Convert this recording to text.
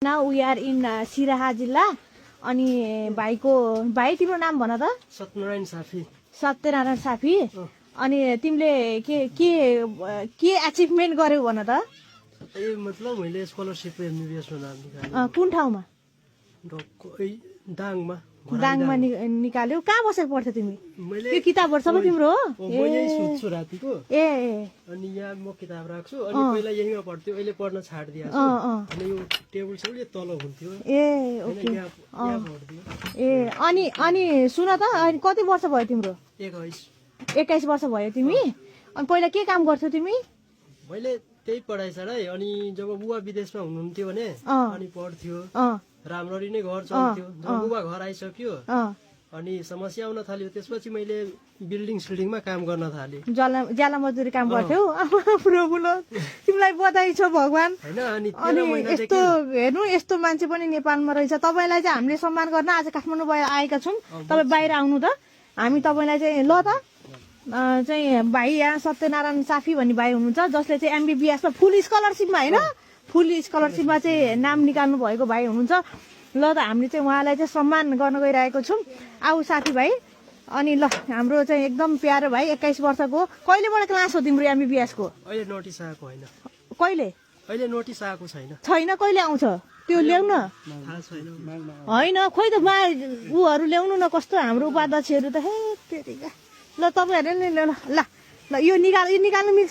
Now we are in Siraha जिल्ला अनि भाइ तिम्रो नाम भन त सत्यनारायण साफी सत्यनारायण साफी अनि तिमीले के अचिभमेन्ट गर्यौ भन त ए मतलब मैले स्कलरशिप एमबीबीएस मा नाम निकाले कुन ठाउँमा दाङमा दाङमा निकाल्यौ कहाँ बसेर पढ्थ्यौ तिमी मैले यो किताबहरु सबै तिम्रो हो म यही सुत्छु रातिको ए अनि यहाँ म किताब राख्छु अनि पहिला यहीमा पढ्थ्यो अहिले पढ्न छाड्दिया छु अनि यो टेबल छ उले तल हुन्थ्यो ए ओके यहाँ पढ्थ्यो ए अनि सुन त अनि कति वर्ष भयो तिम्रो 21 वर्ष भयो तिमी अनि पहिला के काम गर्थ्यौ तिमी मैले त्यही पढाइ छडाइ अनि जब बुवा विदेशमा हुनुहुन्थ्यो भने अनि पढ्थ्यो राम्ररी नै घर चल्थ्यो जब बुवा घर आइसक्यो अनि समस्या आउन थाल्यो त्यसपछि मैले बिल्डिङमा काम गर्न थाले ज्याला मजदुरी काम गर्थ्यौ प्रभु ल तिमीलाई बधाई छ भगवान हैन अनि यस्तो हेर्नु यस्तो मान्छे पनि नेपालमा रहेछ तपाईलाई चाहिँ हामीले सम्मान गर्न आज काठमाडौँ आएका छौं तपाई बाहिर आउनु त हामी तपाईलाई चाहिँ ल त चाहिँ भाइ यहाँ सत्यनारायण साफी भन्ने भाइ हुनुहुन्छ जसले चाहिँ एमबीबीएस मा फुल स्कलरशिपमा हैन फुल स्कलरशिपमा चाहिँ नाम निकाल्नु भएको भाइ हुनुहुन्छ ल त हामीले चाहिँ उहाँलाई चाहिँ सम्मान गर्न गइरहेको छौं आऊ साथी भाइ अनि ल हाम्रो चाहिँ एकदम प्यारो भाइ 21 वर्षको कहिलेबाट क्लास हो तिम्रो एमबीबीएस को अहिले नोटिस आएको हैन कहिले अहिले नोटिस आएको छैन कहिले आउँछ त्यो ल्याउन हैन खोइ त उहरू ल्याउनु न कस्तो हाम्रो उपाध्यक्षहरू त हे तेरिका ल तपाईहरुले ल ल यो निकाल्नु मिल्छ